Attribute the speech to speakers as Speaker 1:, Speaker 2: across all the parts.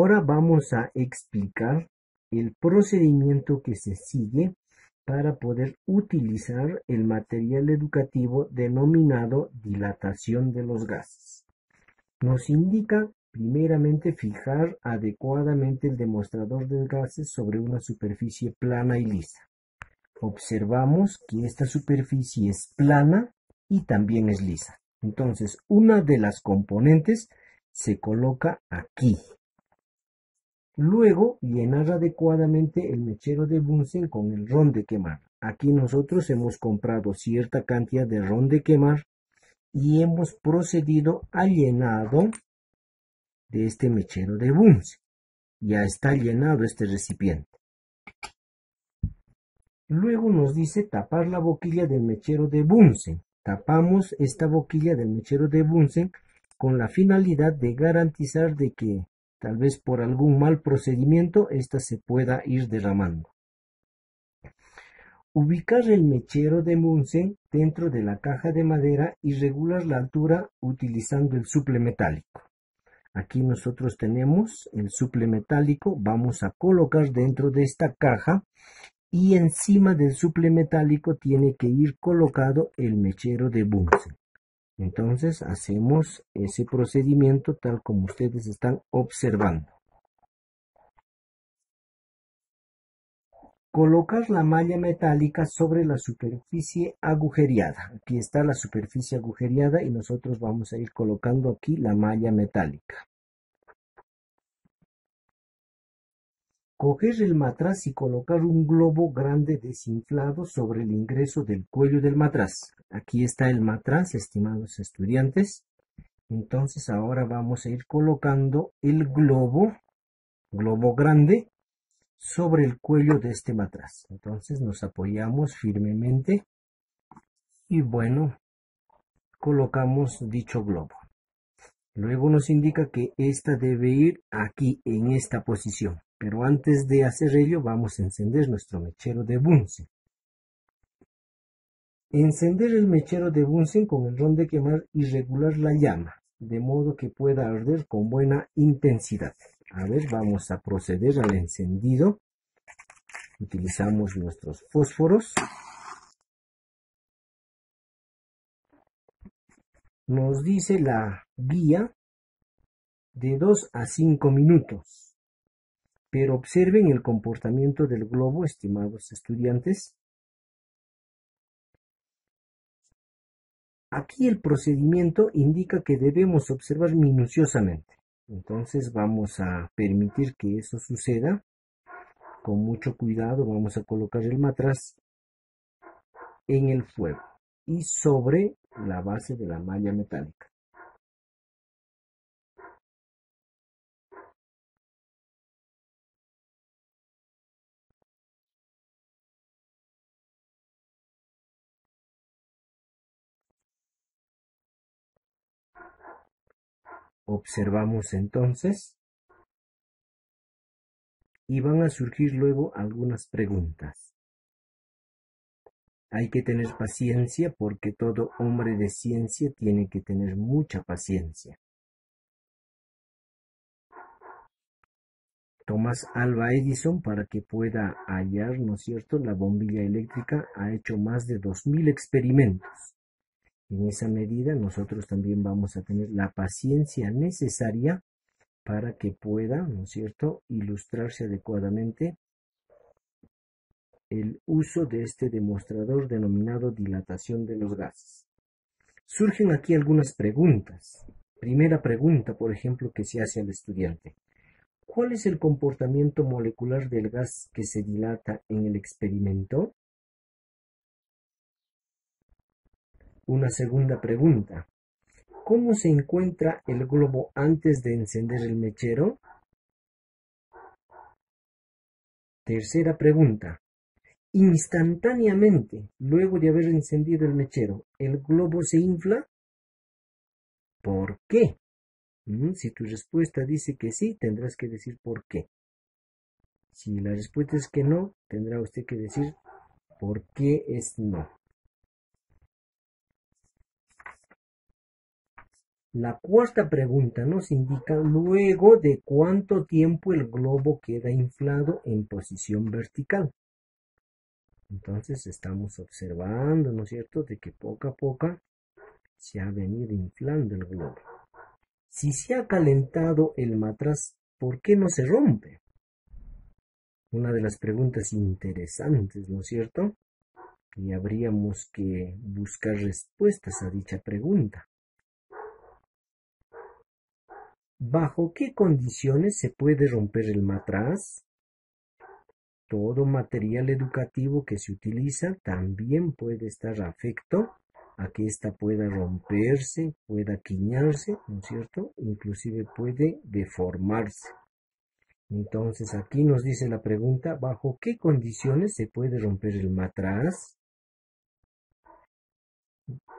Speaker 1: Ahora vamos a explicar el procedimiento que se sigue para poder utilizar el material educativo denominado dilatación de los gases. Nos indica primeramente fijar adecuadamente el demostrador de gases sobre una superficie plana y lisa. Observamos que esta superficie es plana y también es lisa. Entonces, una de las componentes se coloca aquí. Luego, llenar adecuadamente el mechero de Bunsen con el ron de quemar. Aquí nosotros hemos comprado cierta cantidad de ron de quemar y hemos procedido al llenado de este mechero de Bunsen. Ya está llenado este recipiente. Luego nos dice tapar la boquilla del mechero de Bunsen. Tapamos esta boquilla del mechero de Bunsen con la finalidad de garantizar de que tal vez por algún mal procedimiento ésta se pueda ir derramando. Ubicar el mechero de Bunsen dentro de la caja de madera y regular la altura utilizando el suple metálico. Aquí nosotros tenemos el suple metálico, vamos a colocar dentro de esta caja y encima del suple metálico tiene que ir colocado el mechero de Bunsen. Entonces hacemos ese procedimiento tal como ustedes están observando. Colocar la malla metálica sobre la superficie agujereada. Aquí está la superficie agujereada y nosotros vamos a ir colocando aquí la malla metálica. Coger el matraz y colocar un globo grande desinflado sobre el ingreso del cuello del matraz. Aquí está el matraz, estimados estudiantes. Entonces ahora vamos a ir colocando el globo grande, sobre el cuello de este matraz. Entonces nos apoyamos firmemente y bueno, colocamos dicho globo. Luego nos indica que esta debe ir aquí en esta posición. Pero antes de hacer ello vamos a encender nuestro mechero de Bunsen. Encender el mechero de Bunsen con el ron de quemar y regular la llama, de modo que pueda arder con buena intensidad. A ver, vamos a proceder al encendido. Utilizamos nuestros fósforos. Nos dice la guía de 2 a 5 minutos. Pero observen el comportamiento del globo, estimados estudiantes. Aquí el procedimiento indica que debemos observar minuciosamente. Entonces vamos a permitir que eso suceda. Con mucho cuidado vamos a colocar el matraz en el fuego y sobre la base de la malla metálica. Observamos entonces y van a surgir luego algunas preguntas. Hay que tener paciencia porque todo hombre de ciencia tiene que tener mucha paciencia. Thomas Alva Edison, para que pueda hallar, ¿no es cierto?, la bombilla eléctrica, ha hecho más de 2000 experimentos. En esa medida nosotros también vamos a tener la paciencia necesaria para que pueda, ¿no es cierto?, ilustrarse adecuadamente el uso de este demostrador denominado dilatación de los gases. Surgen aquí algunas preguntas. Primera pregunta, por ejemplo, que se hace al estudiante. ¿Cuál es el comportamiento molecular del gas que se dilata en el experimento? Una segunda pregunta. ¿Cómo se encuentra el globo antes de encender el mechero? Tercera pregunta. Instantáneamente, luego de haber encendido el mechero, ¿el globo se infla? ¿Por qué? Si tu respuesta dice que sí, tendrás que decir por qué. Si la respuesta es que no, tendrá usted que decir por qué es no. La cuarta pregunta nos indica luego de cuánto tiempo el globo queda inflado en posición vertical. Entonces estamos observando, ¿no es cierto?, de que poco a poco se ha venido inflando el globo. Si se ha calentado el matraz, ¿por qué no se rompe? Una de las preguntas interesantes, ¿no es cierto? Y habríamos que buscar respuestas a dicha pregunta. ¿Bajo qué condiciones se puede romper el matraz? Todo material educativo que se utiliza también puede estar afecto a que ésta pueda romperse, pueda quiñarse, ¿no es cierto? Inclusive puede deformarse. Entonces aquí nos dice la pregunta, ¿bajo qué condiciones se puede romper el matraz?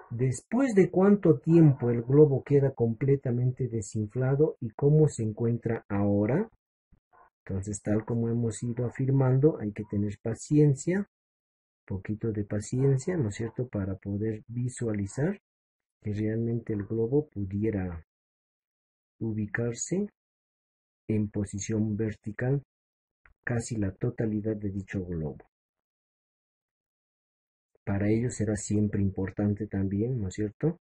Speaker 1: ¿Después de cuánto tiempo el globo queda completamente desinflado y cómo se encuentra ahora? Entonces, tal como hemos ido afirmando, hay que tener paciencia, poquito de paciencia, ¿no es cierto?, para poder visualizar que realmente el globo pudiera ubicarse en posición vertical casi la totalidad de dicho globo. Para ello será siempre importante también, ¿no es cierto?,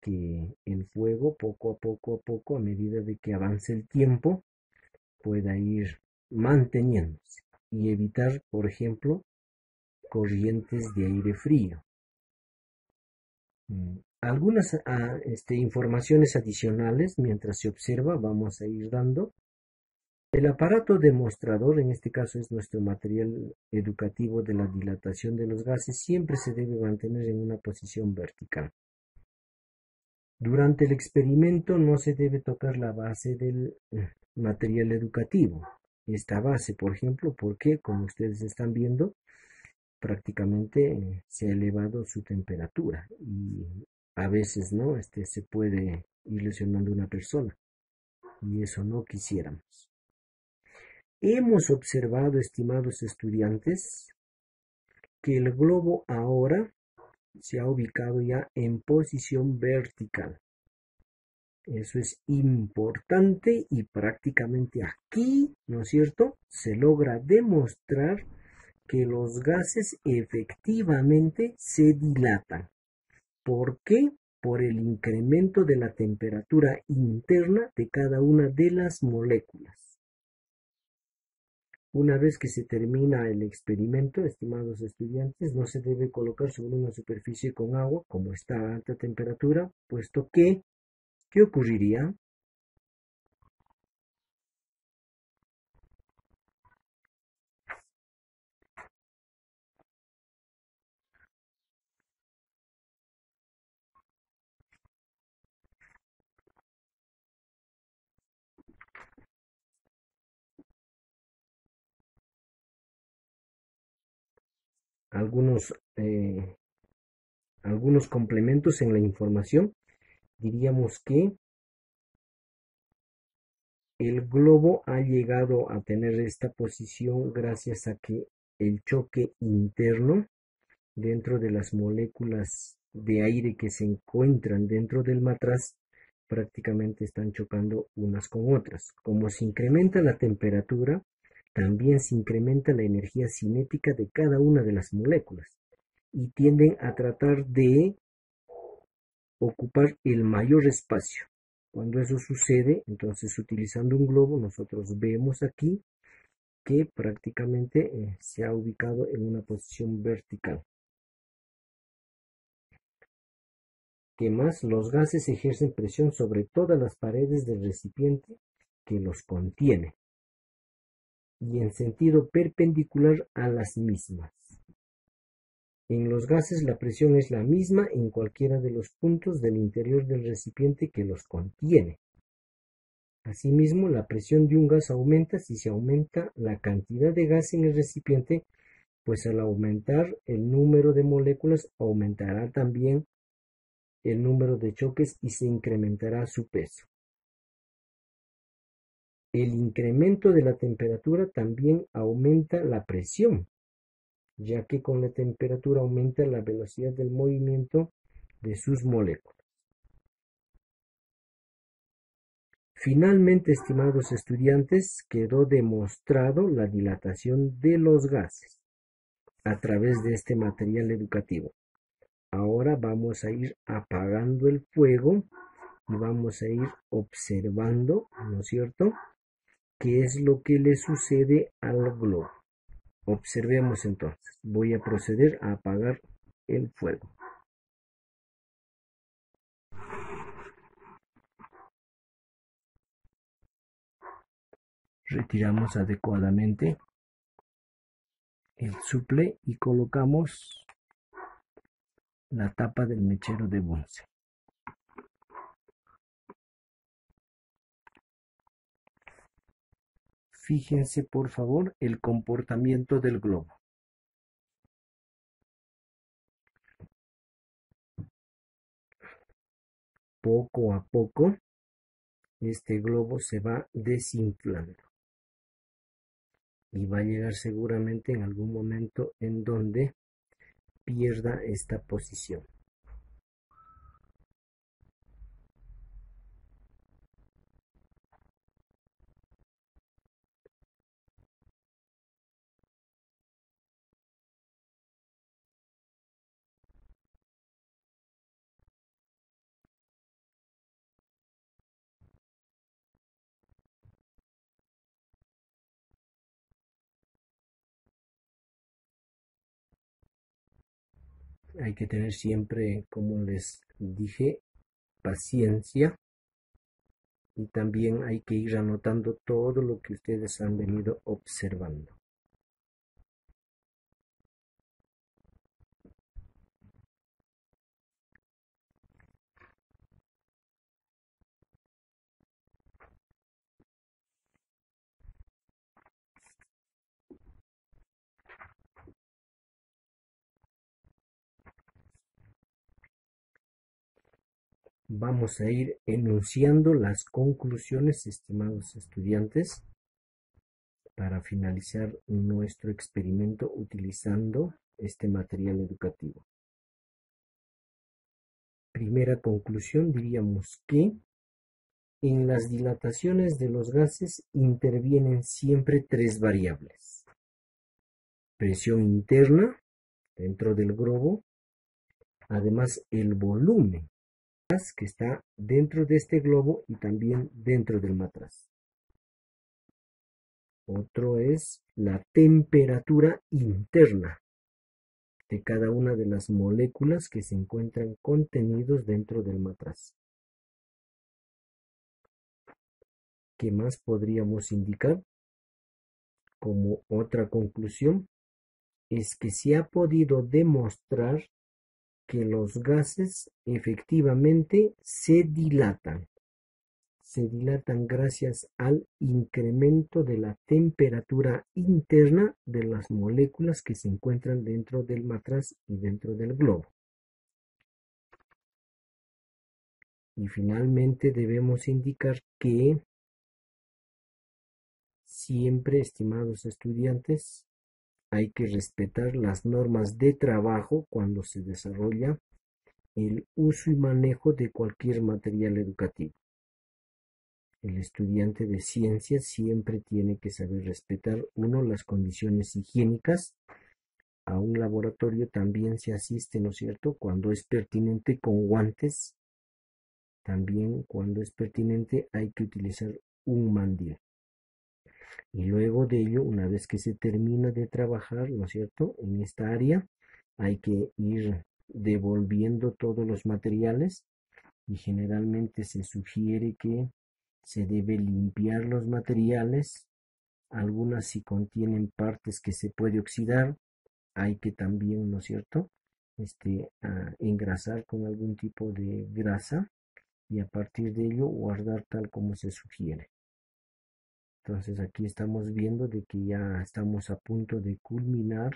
Speaker 1: que el fuego poco a poco, a medida de que avance el tiempo, pueda ir manteniéndose y evitar, por ejemplo, corrientes de aire frío. Algunas informaciones adicionales mientras se observa vamos a ir dando. El aparato demostrador, en este caso es nuestro material educativo de la dilatación de los gases, siempre se debe mantener en una posición vertical. Durante el experimento no se debe tocar la base del material educativo. Esta base, por ejemplo, porque como ustedes están viendo, prácticamente se ha elevado su temperatura y a veces no se puede ir lesionando a una persona y eso no quisiéramos. Hemos observado, estimados estudiantes, que el globo ahora se ha ubicado ya en posición vertical. Eso es importante y prácticamente aquí, ¿no es cierto?, se logra demostrar que los gases efectivamente se dilatan. ¿Por qué? Por el incremento de la temperatura interna de cada una de las moléculas. Una vez que se termina el experimento, estimados estudiantes, no se debe colocar sobre una superficie con agua, como está a alta temperatura, puesto que, ¿qué ocurriría? Algunos, algunos complementos en la información. Diríamos que el globo ha llegado a tener esta posición gracias a que el choque interno dentro de las moléculas de aire que se encuentran dentro del matraz prácticamente están chocando unas con otras. Como se incrementa la temperatura, también se incrementa la energía cinética de cada una de las moléculas y tienden a tratar de ocupar el mayor espacio. Cuando eso sucede, entonces utilizando un globo, nosotros vemos aquí que prácticamente se ha ubicado en una posición vertical. ¿Qué más? Los gases ejercen presión sobre todas las paredes del recipiente que los contiene y en sentido perpendicular a las mismas. En los gases la presión es la misma en cualquiera de los puntos del interior del recipiente que los contiene. Asimismo, la presión de un gas aumenta si se aumenta la cantidad de gas en el recipiente, pues al aumentar el número de moléculas aumentará también el número de choques y se incrementará su peso. El incremento de la temperatura también aumenta la presión, ya que con la temperatura aumenta la velocidad del movimiento de sus moléculas. Finalmente, estimados estudiantes, quedó demostrado la dilatación de los gases a través de este material educativo. Ahora vamos a ir apagando el fuego y vamos a ir observando, ¿no es cierto?, qué es lo que le sucede al globo. Observemos entonces. Voy a proceder a apagar el fuego. Retiramos adecuadamente el suple y colocamos la tapa del mechero de Bunsen. Fíjense por favor el comportamiento del globo. Poco a poco este globo se va desinflando y va a llegar seguramente en algún momento en donde pierda esta posición. Hay que tener siempre, como les dije, paciencia, y también hay que ir anotando todo lo que ustedes han venido observando. Vamos a ir enunciando las conclusiones, estimados estudiantes, para finalizar nuestro experimento utilizando este material educativo. Primera conclusión, diríamos que en las dilataciones de los gases intervienen siempre tres variables: presión interna dentro del globo, además el volumen que está dentro de este globo y también dentro del matraz. Otro es la temperatura interna de cada una de las moléculas que se encuentran contenidos dentro del matraz. ¿Qué más podríamos indicar? Como otra conclusión, es que se ha podido demostrar que los gases efectivamente se dilatan gracias al incremento de la temperatura interna de las moléculas que se encuentran dentro del matraz y dentro del globo. Y finalmente debemos indicar que siempre, estimados estudiantes, hay que respetar las normas de trabajo cuando se desarrolla el uso y manejo de cualquier material educativo. El estudiante de ciencias siempre tiene que saber respetar, uno, las condiciones higiénicas. A un laboratorio también se asiste, ¿no es cierto?, cuando es pertinente con guantes. También cuando es pertinente hay que utilizar un mandil. Y luego de ello, una vez que se termina de trabajar, ¿no es cierto?, en esta área, hay que ir devolviendo todos los materiales, y generalmente se sugiere que se debe limpiar los materiales. Algunas, si contienen partes que se puede oxidar, hay que también, ¿no es cierto?, engrasar con algún tipo de grasa y a partir de ello guardar tal como se sugiere. Entonces aquí estamos viendo de que ya estamos a punto de culminar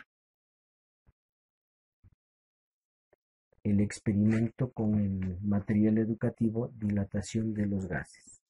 Speaker 1: el experimento con el material educativo dilatación de los gases.